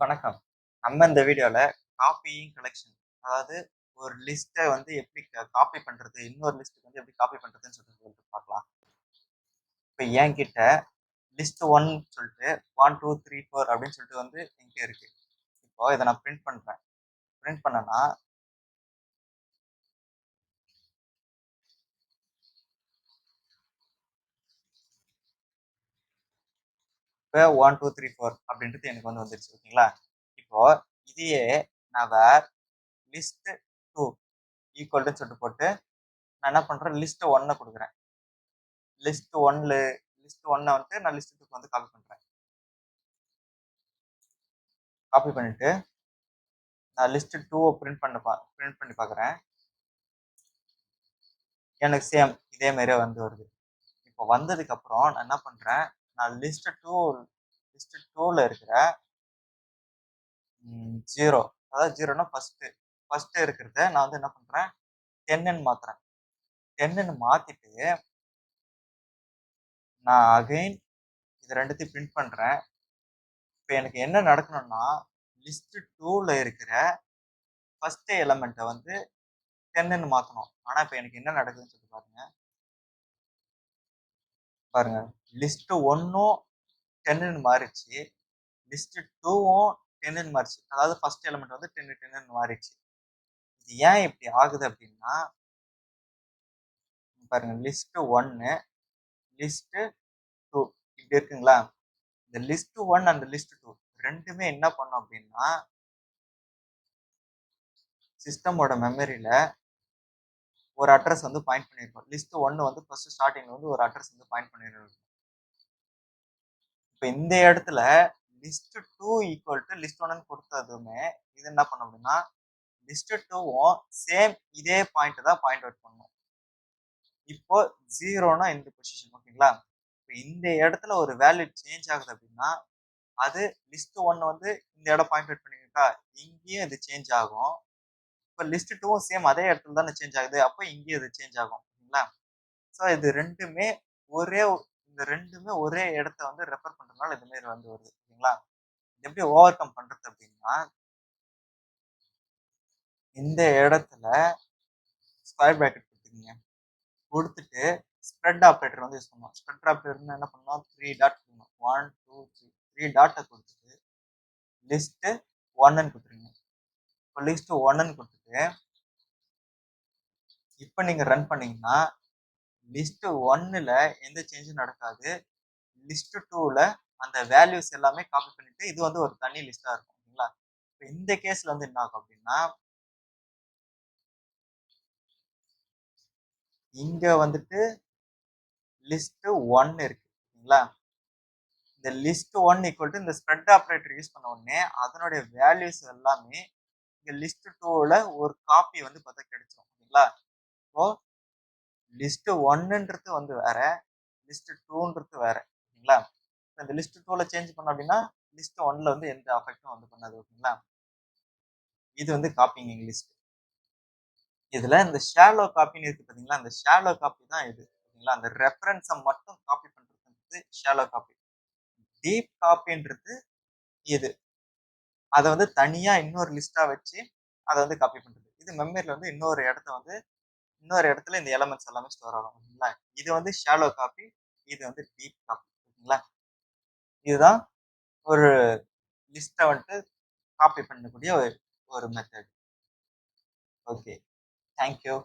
வணக்கம். நம்ம இந்த வீடியோல காப்பியிங் கலெக்ஷன், அதாவது ஒரு லிஸ்ட்ட வந்து எப்படி காப்பி பண்றது, இன்னொரு லிஸ்ட்க்கு வந்து எப்படி காப்பி பண்றதுன்னு சொல்லிட்டு பார்க்கலாம். இப்ப என்கிட்ட லிஸ்ட் 1 சொல்லிட்டு 1, 2, 3, 4 அப்படின்னு சொல்லிட்டு வந்து என்கிட்ட இருக்கு. இப்போ இத நான் பிரிண்ட் பண்றேன். பிரிண்ட் பண்ணேன்னா, இப்ப 1, 2, 3, 4 அப்படின்றது எனக்கு வந்து வந்துருச்சு. ஓகேங்களா? இப்போ இதையே நான் லிஸ்ட் 2 ஈக்குவல் டுன்னு சொல்லிட்டு போட்டு, நான் என்ன பண்றேன், லிஸ்ட் 1 குடுக்குறேன். லிஸ்ட் 1ல லிஸ்ட் 1 வந்துட்டு நான் லிஸ்ட் 2க்கு வந்து காப்பி பண்றேன். காப்பி பண்ணிட்டு நான் லிஸ்ட் 2 பிரிண்ட் பண்ணி பார்க்குறேன். எனக்கு சேம் இதே மாரியே வந்து வருது. இப்போ வந்ததுக்கப்புறம் நான் என்ன பண்றேன், நான் லிஸ்ட் 2ல இருக்கிற 0 அதாவது 0ன்னா ஃபர்ஸ்ட் இருக்கிறத நான் வந்து என்ன பண்றேன், 10ன்னு மாத்துறேன். 10ன்னு மாத்திட்டு நான் அகைன் இது 2த்தையும் பிரிண்ட் பண்றேன். இப்ப எனக்கு என்ன நடக்கணும்னா, லிஸ்ட் 2ல இருக்கிற ஃபர்ஸ்ட் எலிமெண்ட்ட வந்து 10ன்னு மாத்தணும். ஆனா இப்ப எனக்கு என்ன நடக்குதுன்னு சொல்லி பாருங்க. பாருங்க. லிஸ்ட் 1ம் 10ன்னு மாறிடுச்சு. லிஸ்ட் 2வும் 10ன்னு மாறிடுச்சு. அதாவது ஃபர்ஸ்ட் எலிமெண்ட் வந்து 10 10ன்னு மாறிடுச்சு. இது ஏன் இப்படி ஆகுது அப்படின்னா, பாருங்க லிஸ்ட் 1, லிஸ்ட் 2 இப்படி இருக்குங்களா? இந்த லிஸ்ட் 1 அண்ட் லிஸ்ட் 2 2மே என்ன பண்ணும் அப்படின்னா, சிஸ்டமோட மெமரியில ஒரு அட்ரஸ் வந்து பாயிண்ட் பண்ணியிருக்கும். லிஸ்ட் 1 வந்து ஃபர்ஸ்ட் ஸ்டார்ட்டிங்ல வந்து ஒரு அட்ரஸ் வந்து பாயிண்ட் பண்ணியிருக்கும். இப்ப இந்த இடத்துல லிஸ்ட் 2 ஈக்குவல் டு லிஸ்ட் 1ன்னு கொடுத்ததுமே இது என்ன பண்ணும் அப்படின்னா, லிஸ்ட் 2வும் சேம் இதே பாயிண்ட் தான் பாயிண்ட் அவுட் பண்ணும். இப்போ 0னா இந்த பொசிஷன் ஓகேங்களா? இப்ப இந்த இடத்துல ஒரு வேல்யூ சேஞ்ச் ஆகுது அப்படின்னா, அது லிஸ்ட் 1 வந்து இந்த இடம் பாயிண்ட் அவுட் பண்ணிருக்கா, இங்கேயும் இது சேஞ்ச் ஆகும். இப்ப லிஸ்ட் 2வும் சேம் அதே இடத்துல தானே சேஞ்ச் ஆகுது. அப்ப இங்கேயும் இது சேஞ்ச் ஆகும். ஓகேங்களா? சோ இது 2மே ஒரே இந்த 2மே ஒரே இடத்த வந்து ரெஃபர் பண்றதுனால இந்த மாரி வந்து வருது. ஓகேங்களா? இது எப்படி ஓவர் கம் பண்றது அப்படின்னா, இந்த இடத்துல ஸ்கொயர் பிராக்கெட் குடுத்துக்கங்க. குடுத்துட்டு ஸ்ப்ரெட் ஆப்பரேட்டர் வந்து யூஸ் பண்ணணும். ஸ்ப்ரெட் ஆப்பரேட்டர்னா என்ன பண்ணணும்? 3 டாட் குடுக்கணும். 1, 2, 3 3 டாட்ட குடுத்துட்டு லிஸ்ட் 1ன்னு குடுத்துருங்க. இப்போ லிஸ்ட் 1ன்னு குடுத்துட்டு, இப்ப நீங்க ரன் பண்ணீங்கன்னா, லிஸ்ட் 1ல எந்த சேஞ்சும் நடக்காது. லிஸ்ட் 2ல அந்த வேல்யூஸ் எல்லாமே காப்பி பண்ணிட்டு, இது வந்து ஒரு தனி லிஸ்ட்டா இருக்கும். ஓகேங்களா? இப்ப இந்த கேஸ்ல வந்து என்ன ஆகும் அப்படின்னா, இங்க வந்துட்டு லிஸ்ட் 1 இருக்கு. ஓகேங்களா? இந்த லிஸ்ட் 1 ஈக்குவல் டு இந்த ஸ்ப்ரெட் ஆப்பரேட்டர் யூஸ் பண்ண உடனே அதனுடைய வேல்யூஸ் எல்லாமே இங்க லிஸ்ட் 2ல ஒரு காப்பி வந்து பார்த்தா கிடைச்சிரும். ஓகேங்களா? இப்போ லிஸ்ட் 1ன்றது வந்து வேற, லிஸ்ட் 2ன்றது வேற. ஓகேங்களா? இந்த லிஸ்ட் 2ல சேஞ்ச் பண்ணோம் அப்படின்னா, லிஸ்ட் 1ல வந்து எந்த அஃபெக்டும் வந்து பண்ணாது. ஓகேங்களா? இது வந்து காப்பியிங் லிஸ்ட். இதுல இந்த ஷாலோ காப்பின்னு இருக்கு பாத்தீங்களா? அந்த ஷாலோ காப்பி தான் இது. ஓகேங்களா? அந்த ரெஃபரன்ஸ மட்டும் காப்பி பண்றது ஷாலோ காப்பி. டீப் காப்பின்றது இது. அத வந்து தனியா இன்னொரு லிஸ்ட்டா வச்சு, அத வந்து காப்பி பண்றது. இது மெமரில வந்து இன்னொரு இடத்துல இந்த எலிமெண்ட்ஸ் எல்லாமே ஸ்டோர் ஆகும். ஓகேங்களா? இது வந்து ஷாலோ காப்பி. இது வந்து டீப் காப்பி. ஓகேங்களா? இதுதான் ஒரு லிஸ்ட்ட வந்துட்டு காப்பி பண்ணக்கூடிய ஒரு ஒரு மெத்தட். ஓகே. Thank you.